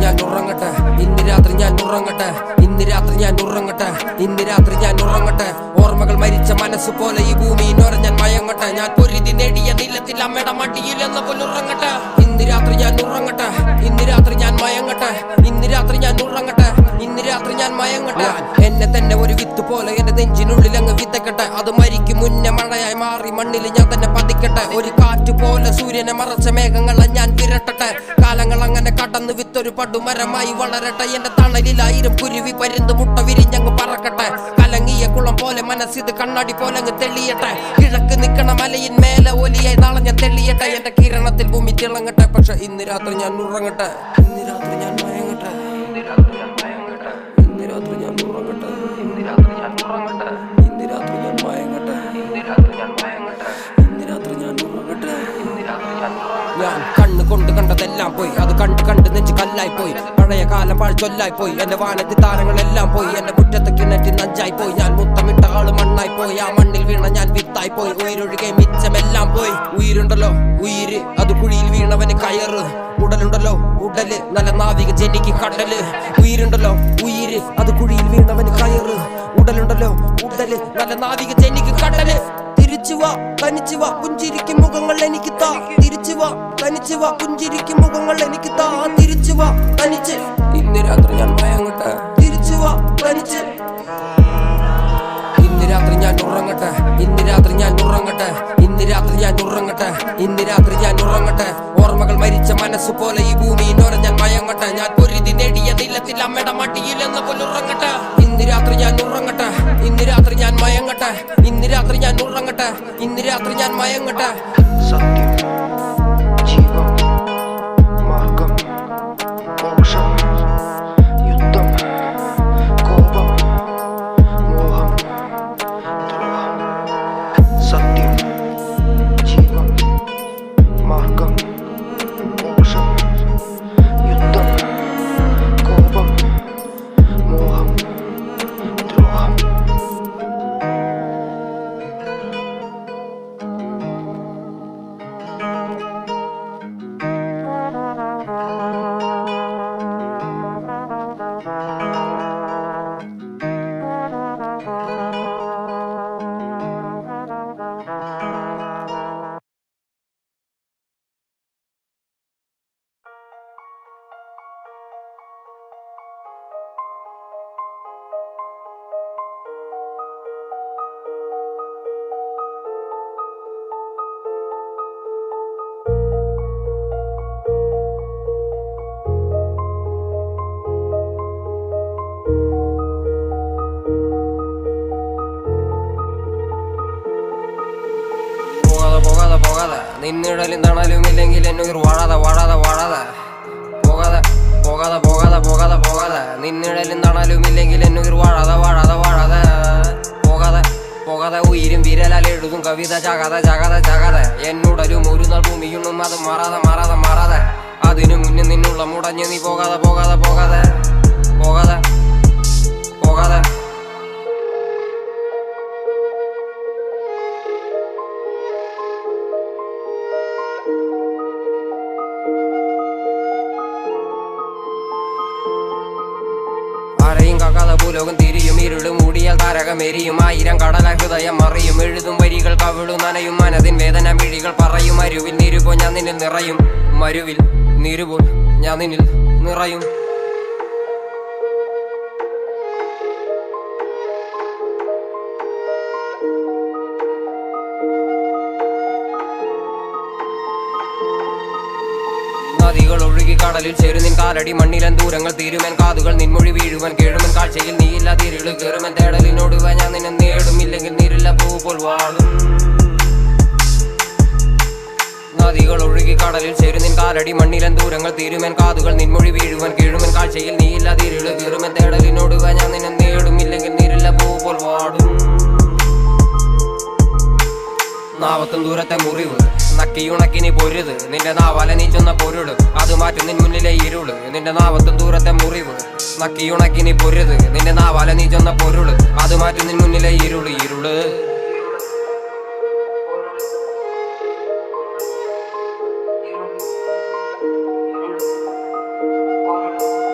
ഞാൻ ഉറങ്ങട്ടെ, ഇന്ന് രാത്രി ഞാൻ ഉറങ്ങട്ടെ, ഇന്ന് രാത്രി ഞാൻ ഉറങ്ങട്ടെ, ഇന്ന് രാത്രി ഞാൻ ഉറങ്ങട്ടെ. ഓർമ്മകൾ മരിച്ച മനസ്സ് പോലെ ഈ ഭൂമിയിനോര ഞാൻ മയങ്ങട്ടെ. ഞാൻ പൊരുതി നേടിയ നിലത്തിൽ അമ്മയുടെ മടിയിൽ എന്ന പോലെ ഉറങ്ങട്ടെ. ഇന്ന് രാത്രി ഞാൻ ഉറങ്ങട്ടെ, ഇന്ന് രാത്രി ഞാൻ മയങ്ങട്ടെ, ഇന്ന് രാത്രി ഞാൻ ഉറങ്ങട്ടെ, ഇന്ന് രാത്രി ഞാൻ മയങ്ങട്ടെ. എന്നെ തന്നെ ഒരു വിത്ത് പോലെ എന്റെ നെഞ്ചിനുള്ളിൽ അങ്ങ് വിത്തക്കട്ടെ. അത് മരിക്കും മുന്നേ മഴയായി മാറി മണ്ണിൽ ഞാൻ തന്നെ പതിക്കട്ടെ. ഒരു കാറ്റ് പോലെ സൂര്യനെ മറച്ച മേഘങ്ങളെ ഞാൻ വിരട്ടട്ടെ. കാലങ്ങൾ അങ്ങനെ കടന്ന് വിത്തൊരു പടുമരമായി വളരട്ടെ. എന്റെ തണലിൽ 1000 കുരുവി പരുന്ത് മുട്ട വിരിഞ്ഞങ്ങ് പറക്കട്ടെ. കലങ്ങിയ കുളം പോലെ മനസ്സിത് കണ്ണാടി പോലെ അങ്ങ് തെളിയട്ടെ. കിഴക്ക് നിക്കണ മലയിൻ മേലെ ഒലിയായി നാളെ ഞാൻ തെളിയട്ടെ. എന്റെ കിരണത്തിൽ ഭൂമി തിളങ്ങട്ടെ. പക്ഷെ ഇന്ന് രാത്രി ഞാൻ ഉറങ്ങട്ടെ, ഇന്ന് രാത്രി ഞാൻ മയങ്ങട്ടെ, ഇന്ന് രാത്രി ഞാൻ മയങ്ങട്ടെ, ഇന്ന് രാത്രി ഞാൻ ഉറങ്ങട്ടെ, ഇന്ന് രാത്രി ഞാൻ ഉറങ്ങട്ടെ, ഇന്ന് രാത്രി ഞാൻ മയങ്ങട്ടെ, ഇന്ന് രാത്രി ഞാൻ മയങ്ങട്ടെ, ഇന്ന് രാത്രി ഞാൻ ഉറങ്ങട്ടെ, ഇന്ന് രാത്രി ഞാൻ ഉറങ്ങട്ടെ. ഞാൻ കണ്ണ് കൊണ്ട് കണ്ടതെല്ലാം പോയി, അത് കണ്ട് കണ്ട് നെഞ്ച് കല്ലായി പോയി. പഴയ കാലം പാഴ്ചൊല്ലായി പോയി, എന്റെ വാനത്തി താരങ്ങളെല്ലാം പോയി. എന്റെ മുറ്റത്ത് കിണറ്റി നഞ്ചായി പോയി. ഞാൻ മുത്തമിട്ട ആള് മണ്ണായി പോയി. ആ മണ്ണിൽ വീണ ഞാൻ വിത്തായി പോയി. ഉയരൊഴുകെ മിച്ചമെല്ലാം പോയി. ഉயிருണ്ടല്ലോ ഉയിര്, അത് കുഴിയിൽ വീണവന് കയറ്. ഉടലുണ്ടല്ലോ ഉടല്, നല്ല നാവിക ജനിക്ക് കടല്. ഉயிருണ്ടല്ലോ ഉയിര്, അത് കുഴിയിൽ വീണവന് കയറ്. ഉടലുണ്ടല്ലോ ഉടല്, നല്ല നാവിക ജനിക്ക് കടല്. തിരിച്ചുവാ തനിച്ചുവാ പുഞ്ചിരിക്കും മുഖങ്ങൾ എനിക്ക് താ. തിരിച്ചുവാ തനിച്ചുവാ പുഞ്ചിരിക്കും മുഖങ്ങൾ എനിക്ക് താ. തിരിച്ചുവാ തനിച്ച്, ഇന്ന് രാത്രി ഞാൻ മയങ്ങട്ടെ. തിരിച്ചുവാ തനിച്ച്, ഇന്ന് രാത്രി ഞാൻ ഉറങ്ങട്ടെ, ഇന്ന് രാത്രി ഞാൻ ഉറങ്ങട്ടെ, ഇന്ന് രാത്രി ഞാൻ ഉറങ്ങട്ടെ, ഇന്ന് രാത്രി ഞാൻ ഉറങ്ങട്ടെ. ഓർമ്മകൾ മരിച്ച മനസ്സ് പോലെ ഈ ഭൂമിയിനോര ഞാൻ മയങ്ങട്ടെ. ഞാൻ പൊരുതി നേടിയ നിലത്തിൽ അമ്മയുടെ മടിയിൽ എന്ന പോലെ ഉറങ്ങട്ടെ. ഇന്ന് രാത്രി ഞാൻ ഉറങ്ങട്ടെ, ഇന്ന് രാത്രി ഞാൻ മയങ്ങട്ടെ, ഇന്ന് രാത്രി ഞാൻ ഉറങ്ങട്ടെ, ഇന്ന് രാത്രി ഞാൻ മയങ്ങട്ടെ. സത്യം, ജീവം, മാർഗം, മോക്ഷം, യുദ്ധം, കോപം, മോഹം, ദ്രോഹം. സത്യം, ജീവം, മാർഗം, മോക്ഷം, യുദ്ധം, കോപം, മോഹം, ദ്രോഹം. പോകാതെ പോകാതെ നിന്നിടലും തണലും ഇല്ലെങ്കിൽ എന്നുയിർ വാഴാതെ വാഴാതെ വാഴാതെ. പോകാതെ പോകാതെ പോകാതെ പോകാതെ പോകാതെ നിന്നിടലും തണലും ഇല്ലെങ്കിൽ എന്നുയിർ വാഴാതെ വാഴാതെ വാഴാതെ. പോകാതെ പോകാതെ ഉയരും വിരലാൽ എഴുതും കവിത ചാകാതെ ചാകാതെ ചാകാതെ. എന്നുടലും ഒരു നാൾ ഭൂമിയുണ്ണും അത് മാറാതെ മാറാതെ മാറാതെ. അതിനു മുന്നേ നിന്നുള്ള മുടഞ്ഞ് നീ പോകാതെ പോകാതെ പോകാതെ പോകാതെ പോകാതെ. ആരെയും കാക്കാതെ ഭൂലോകം തിരിയും, ഇരുട് മൂടിയാൽ താരകമെരിയും. 1000 കടല ഹൃദയം മറിയും, എഴുതും വരികൾ കവിളു നനയും. മനതിൻ വേദന മിഴികൾ പറയും. മരുവിൽ നിരുപോ ഞാൻ നിന്നിൽ നിറയും, മരുവിൽ നിരുപോ ഞാൻ നിന്നിൽ നിറയും. നദികൾ ഒഴുകി കടലിൽ ചേരുന്നിൻ കാലടി മണ്ണിലൻ ദൂരങ്ങൾ തീരുമൻ. കാതുകൾ നിൻമൊഴി വീഴുവൻ കേഴുമൻ. കാഴ്ചയിൽ നീയില്ലാതെ ഇരുള് കയറുമൻ. തേടലിനോടുവ ഞാൻ നിന്നെ നേടും, ഇല്ലെങ്കിൽ നീരില്ല പൂ പോൽ വാടും. നദികൾ ഒഴുകി കടലിൽ ചേരുന്നിൻ കാലടി മണ്ണിലൻ ദൂരങ്ങൾ തീരുമൻ. കാതുകൾ നിൻമൊഴി വീഴുവൻ കേഴുമൻ. കാഴ്ചയിൽ നീയില്ലാതെ ഇരുള് കയറുമൻ. തേടലിനോടുവ ഞാൻ നിന്നെ നേടും, ഇല്ലെങ്കിൽ നീരില്ല പൂ പോൽ വാടും. നാവത്തും ദൂരത്തെ മുറിവ് നക്കിയുണക്കി നീ പൊരുത്. നിന്റെ നാവാല നീ ചെന്ന പൊരുള്, അത് മാറ്റും നിൻ മുന്നിലെ ഇരുള്. നിന്റെ നാവത്തും ദൂരത്തെ മുറിവ് നക്കിയുണക്കി നീ പൊരുത്. നിന്റെ നാവാല നീ ചെന്ന പൊരുള്, അത് മാറ്റും നിൻ മുന്നിലെ ഇരുള് ഇരുള്. Thank you.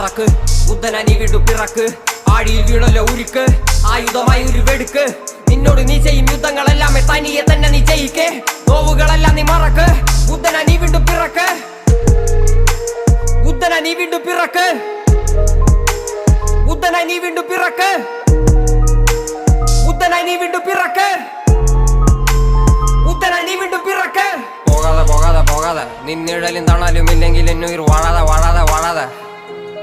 മറക്ക്. ബുദ്ധനാ നീ വീണ്ടും പിറക്ക്. ആഴിയിൽ വീണല്ലോ ഉരുക്ക്. ആയുധമായി ഒരു വെടുക്ക്. നിന്നോട് നീ ചെയ്യും യുദ്ധങ്ങളെല്ലാമേ തനിയെ തന്നെ നീ ജയിക്കേ. നോവുകളെല്ലാം നീ മറക്ക്. ബുദ്ധനാ നീ വീണ്ടും പിറക്ക്. ബുദ്ധനാ നീ വീണ്ടും പിറക്ക്. ബുദ്ധനാ നീ വീണ്ടും പിറക്ക്. ബുദ്ധനാ നീ വീണ്ടും പിറക്ക്. ബുദ്ധനാ നീ വീണ്ടും പിറക്ക്. പോകാതെ പോകാതെ പോകാതെ നിന്നിടലും തണലും ഇല്ലെങ്കിൽ എന്നുയിർ വാഴാതെ വാഴാതെ വാഴാതെ.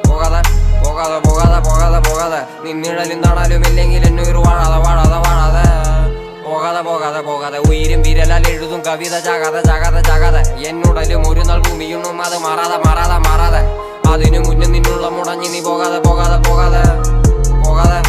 പോകാതെ പോകാതെ പോകാതെ പോകാതെ പോകാതെ നിന്നിടലും തണലും ഇല്ലെങ്കിൽ എന്നുയിർ വാഴാതെ വാഴാതെ വാഴാതെ. പോകാതെ പോകാതെ പോകാതെ ഉയരും വിരലാൽ എഴുതും കവിത ചാകാതെ ചാകാതെ ചാകാതെ. എന്നുടലും ഒരു നാൾ ഭൂമിയുണ്ണും അത് മാറാതെ മാറാതെ മാറാതെ. അതിനു മുന്നേ നിന്നുള്ള മുടങ്ങി നീ പോകാതെ പോകാതെ പോകാതെ പോകാതെ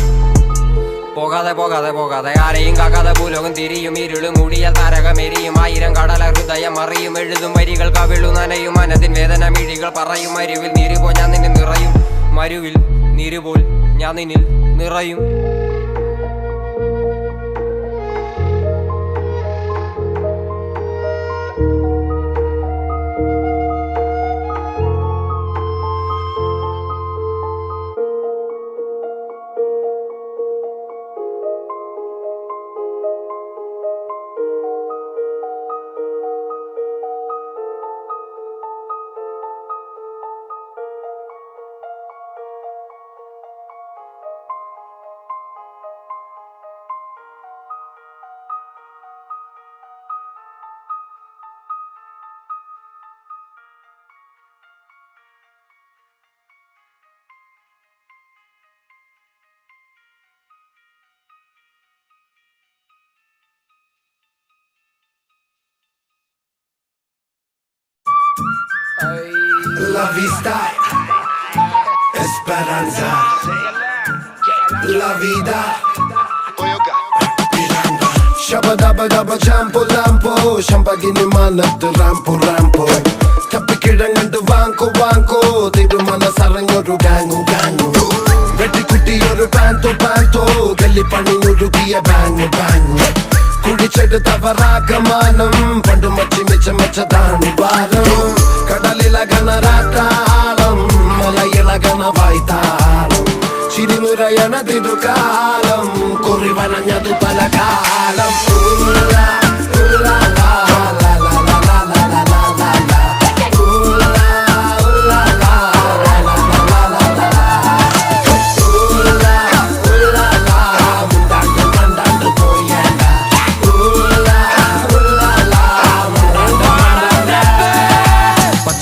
പോകാതെ പോകാതെ പോകാതെ. ആരെയും കാക്കാതെ ഭൂലോകം തിരിയും. ഇരുള് മൂടിയാൽ താരകമെരിയും. 1000 കടല ഹൃദയം അറിയും. എഴുതും വരികൾ കവിളു നനയും. മനത്തിൻ വേദന മിഴികൾ പറയും. മരുവിൽ നീരുപോ ഞാൻ നിന്നിൽ നിറയും. മരുവിൽ നീരുപോൽ ഞാൻ നിന്നിൽ നിറയും. La vista, esperanza, la vida, piranga. Shabba dabba dabba champo lampo, shambagini manattu rampo rampo. തപ്പിക്കിഴങ്ങണ്ട് വാങ്കോ വാങ്കോ. തിരുമനസറങ്ങൊരു ഗാങ്ങു ഗാങ്ങു. വെട്ടിക്കുട്ടിയൊരു പാന്തോ പാന്തോ. ഗല്ലിപ്പണിയൊരുക്കിയ ബാങ്ങു ബാങ്ങു. കുഴിച്ചെടുത്തവരാഗമാനം പണ്ടു മച്ചി മെച്ചതാണ് ഭാരം. കടലിളകണരാട്ടാളം മലയിളകണ വായ്ത്താളം. ചിരിനുരയണ തിരുകാലം കുറിവനഞ്ഞതു പല കാലം.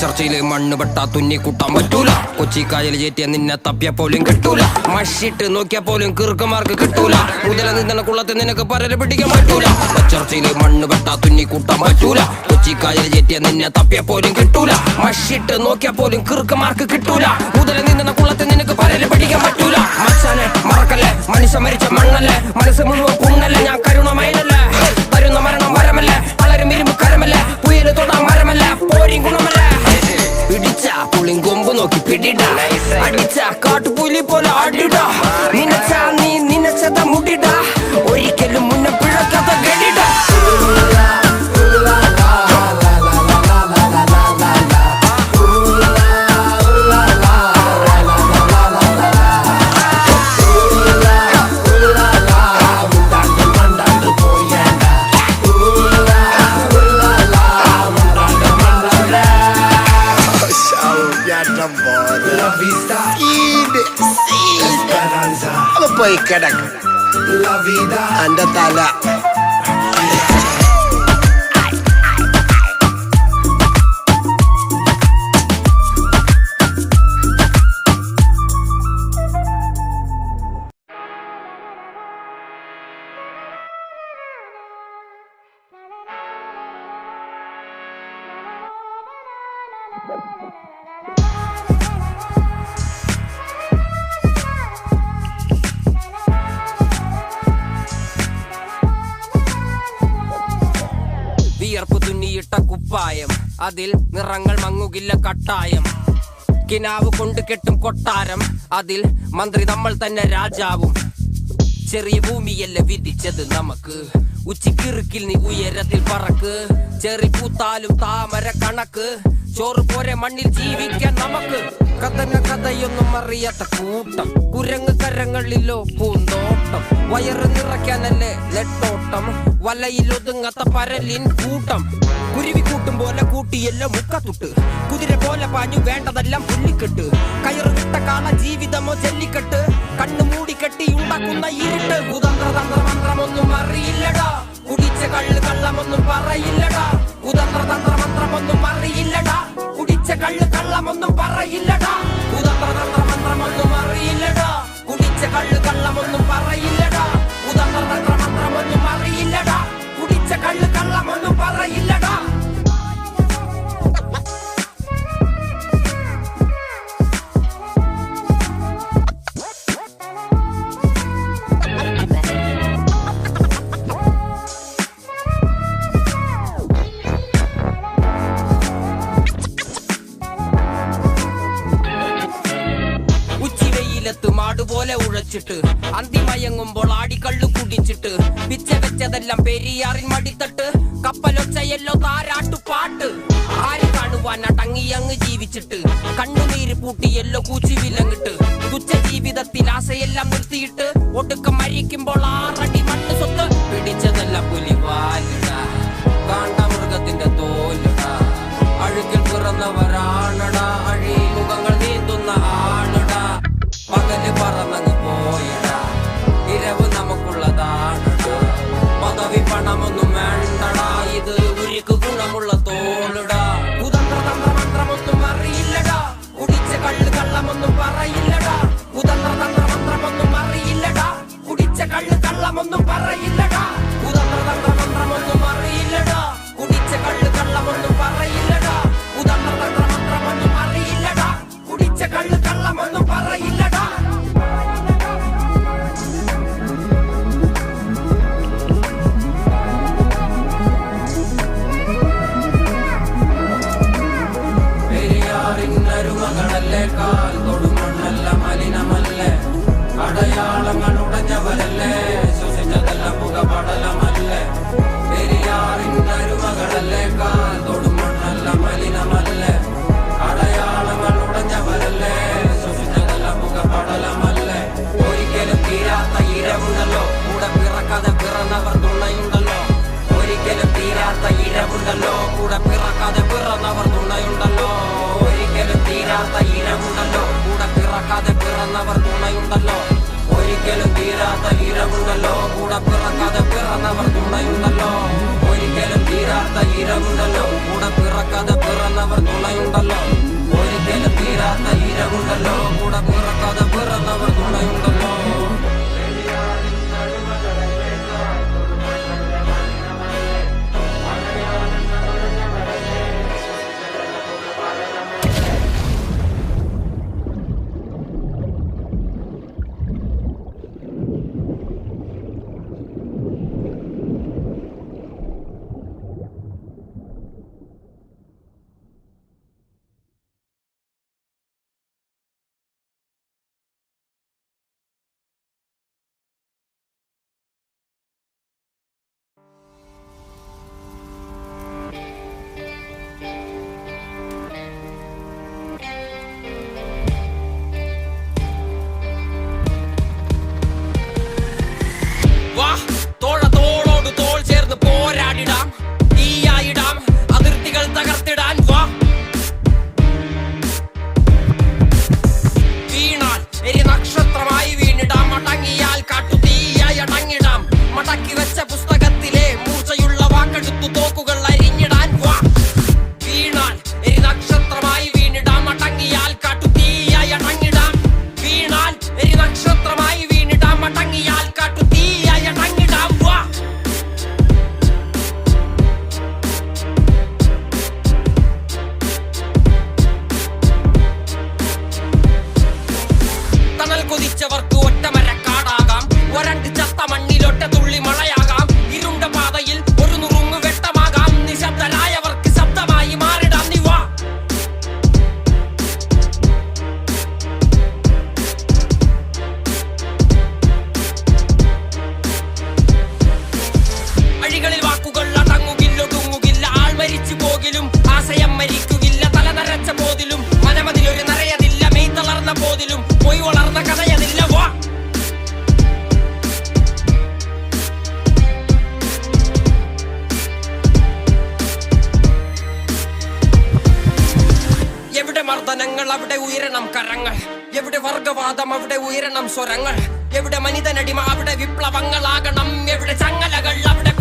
ചർച്ചയില് മണ്ണ് പെട്ടാ തുന്നി കൂട്ടാൻ പറ്റൂല. കൊച്ചിക്കായൽ ചേറ്റിയ നിന്നെ തപ്പിയ പോലും കിട്ടൂല. മഷിട്ട് നോക്കിയ പോലും കീർക്കമാർക്ക് കിട്ടൂല. മുതല നിന്ന കുളത്തിൽ നിനക്ക് പരല് പിടിക്കാൻ പറ്റൂല. ചർച്ചയില് മണ്ണ് പെട്ടാ തുന്നി കൂട്ടാൻ പറ്റൂല. കൊച്ചിക്കായൽ ചേറ്റിയ നിന്നെ തപ്പിയ പോലും കിട്ടൂല. മഷിട്ട് നോക്കിയ പോലും കീർക്കമാർക്ക് കിട്ടൂല. മുതല നിന്ന കുളത്തിൽ നിനക്ക് പരല് പിടിക്കാൻ പറ്റൂല. മച്ചാനെ മറക്കല്ലേ മനുഷ്യ മരിച്ച മണ്ണല്ലേ. മനസ്സ് മുഴുവൻ പുണ്ണല്ലേ. ഞാൻ കരുണമയനല്ലേ. തരുന്ന മരണം മരമല്ലേ. പലരും ഇരുമ്പ് കരമല്ലേ. പുയല് തൊടാൻ മരമല്ലേ. പോരിയും ഗുണമല്ലേ. പിടിച്ച പുളിയും കൊമ്പ് നോക്കി പിടിട. അടിച്ച കാട്ടുപുലി പോലെ ആടിട. നിനച്ച നീ നിനച്ചത മുടിട. ഒരിക്കലും മുന്നേ പിഴക്കാത്ത ഗടിട. പോയി കിടക്ക്. അന്റെ തല വിയർപ്പ് തുന്നിയിട്ട കുപ്പായം. അതിൽ നിറങ്ങൾ മങ്ങുകില്ല കട്ടായം. കിനാവ് കൊണ്ട് കെട്ടും കൊട്ടാരം. അതിൽ മന്ത്രി നമ്മൾ തന്നെ രാജാവും. ചെറിയ ഭൂമിയല്ല വിധിച്ചത് നമുക്ക്. ഉച്ചിക്കിറുക്കിൽ നീ ഉയരത്തിൽ പറക്ക്, ചെറി പൂത്താലും താമര കണക്ക്. ചോറ് പോരെ മണ്ണിൽ ജീവിക്കാൻ നമുക്ക്. കഥന കഥയൊന്നും അറിയാത്ത കൂട്ടം, കുരങ്ങ് കരങ്ങളിലോ പൂന്തോട്ടം. വയറ് നിറയ്ക്കാനല്ലേ നെട്ടോട്ടം, വലയിൽ ഒതുങ്ങാത്ത പരലിൻ കൂട്ടം. കുരുവി കൂട്ടും പോലെ കൂട്ടിയല്ലോ മുക്കത്തുട്ട്, കുതിര പോലെ പാഞ്ഞു വേണ്ടതെല്ലാം പുല്ലിക്കെട്ട്. കയറുകിട്ട കാള ജീവിതമോ ജല്ലിക്കെട്ട്, കണ്ണു മൂടിക്കെട്ടി ഉണ്ടാക്കുന്ന ഇരുട്ട്. കുതന്ത്ര തന്ത്ര മന്ത്രമൊന്നും അറിയില്ലടാ, കുടിച്ച കള്ള് കള്ളമൊന്നും പറയില്ലടാ. കുതന്ത്ര തന്ത്ര മന്ത്രമൊന്നും അറിയില്ലടാ, കുടിച്ച കള്ള് കള്ളമൊന്നും പറയില്ലടാ. കുതന്ത്ര തന്ത്ര മന്ത്രമൊന്നും അറിയില്ലടാ, കുടിച്ച കള്ള് കള്ളമൊന്നും പറയില്ലടാ. കുതന്ത്ര തന്ത്ര മന്ത്രമൊന്നും അറിയില്ലടാ, കുടിച്ച കള്ള് കള്ളമൊന്നും പറയില്ലടാ. മാടുപോലെ ഉഴച്ചിട്ട് അന്തിമയങ്ങുമ്പോൾ ആടിക്കള്ളു കുടിച്ചിട്ട്, പിച്ച വെച്ചതെല്ലാം പെരിയാറിൻ മടിത്തട്ട്. കപ്പലൊച്ചയല്ലോ താരാട്ടുപാട്ട്, ആര് കാണുവാൻ അടങ്ങിയങ്ങ് ജീവിച്ചിട്ട്. കണ്ണുനീര് പൂട്ടിയല്ലോ കൂച്ചി വിലങ്ങിട്ട്, തുച്ഛ ജീവിതത്തിൽ ആശയെല്ലാം നിർത്തിയിട്ട്. ഒടുക്കം മരിക്കുമ്പോൾ 6 അടി മണ്ണ് സ്വത്ത്. പിടിച്ചതെല്ലാം പുലിവാലിടാ, കാണ്ടാമൃഗത്തിന്റെ തോലിടാ. അഴുക്കിൽ പിറന്നവരാണടാ, അഴിമുഖങ്ങൾ നീന്തുന്ന ആണടാ. പകല് പറന്നങ്ങ് പോയിടാ, ഇരവ് നമുക്കുള്ളതാണടാ. പദവി പണമൊന്നും വേണ്ടടാ, ഇത് ഉരുക്ക് ഗുണമുള്ള തോളിടാ. കുതന്ത്ര തന്ത്ര മന്ത്രമൊന്നും അറിയില്ലടാ, കുടിച്ച കള്ള് കള്ളമൊന്നും പറയില്ലടാ. കുതന്ത്ര തന്ത്ര മന്ത്രമൊന്നും അറിയില്ലടാ, കുടിച്ച കള്ള് കള്ളമൊന്നും പറയില്ലടാ. കുതന്ത്ര തന്ത്ര മന്ത്രമൊന്നും അറിയില്ലടാ, കുടിച്ച കള്ള് കള്ളമൊന്നും പറയില്ലടാ. കുതന്ത്ര തന്ത്ര മന്ത്രമൊന്നും അറിയില്ലടാ, കുടിച്ച കള്ള് കള്ളമൊന്നും പറയില്ലടാ. പെരിയാറിന്നരുമകളല്ലേ, കാൽ തൊടുമണ്ണല്ല മലിനമല്ലേ. അടയാളങ്ങൾ ഉടഞ്ഞവരല്ലേ, ശ്വസിച്ചതെല്ലാം പുകപടലമല്ലേ. പെരിയാറിന്നരുമകളല്ലേ, കാൽ തൊടുമണ്ണല്ല മലിനമല്ലേ. അടയാളങ്ങൾ ഉടഞ്ഞവരല്ലേ, ശ്വസിച്ചതെല്ലാം പുകപടലമല്ലേ. ഒരിക്കലും തീരാത്ത ഇരവുണ്ടല്ലോ, കൂടെ പിറക്കാതെ പിറന്നവർ തുണയുണ്ടല്ലോ. ഒരിക്കലും തീരാത്ത ഇരവുണ്ടല്ലോ, കൂടെ പിറക്കാതെ പിറന്നവർ തുണയുണ്ടല്ലോ. ഒരിക്കലും തീരാത്ത ഇരവുണ്ടല്ലോ, കൂടെ പിറക്കാതെ പിറന്നവർ തുണയുണ്ടല്ലോ. ഒരിക്കലും തീരാത്ത ഇരവുണ്ടല്ലോ, കൂടെ പിറക്കാതെ പിറന്നവർ തുണയുണ്ടല്ലോ. ഒരിക്കലും തീരാത്ത ഇരവുണ്ടല്ലോ, കൂടെ പിറക്കാതെ പിറന്നവർ തുണയുണ്ടല്ലോ. ഒരിക്കലും തീരാത്ത ഇരവുണ്ടല്ലോ, കൂടെ പിറക്കാതെ പിറന്നവർ തുണയുണ്ടല്ലോ. മർദ്ദനങ്ങൾ അവിടെ ഉയരണം കരങ്ങൾ. എവിടെ വർഗവാദം അവിടെ ഉയരണം സ്വരങ്ങൾ. എവിടെ മനിതനടിമ അവിടെ വിപ്ലവങ്ങളാകണം. എവിടെ ചങ്ങലകൾ അവിടെ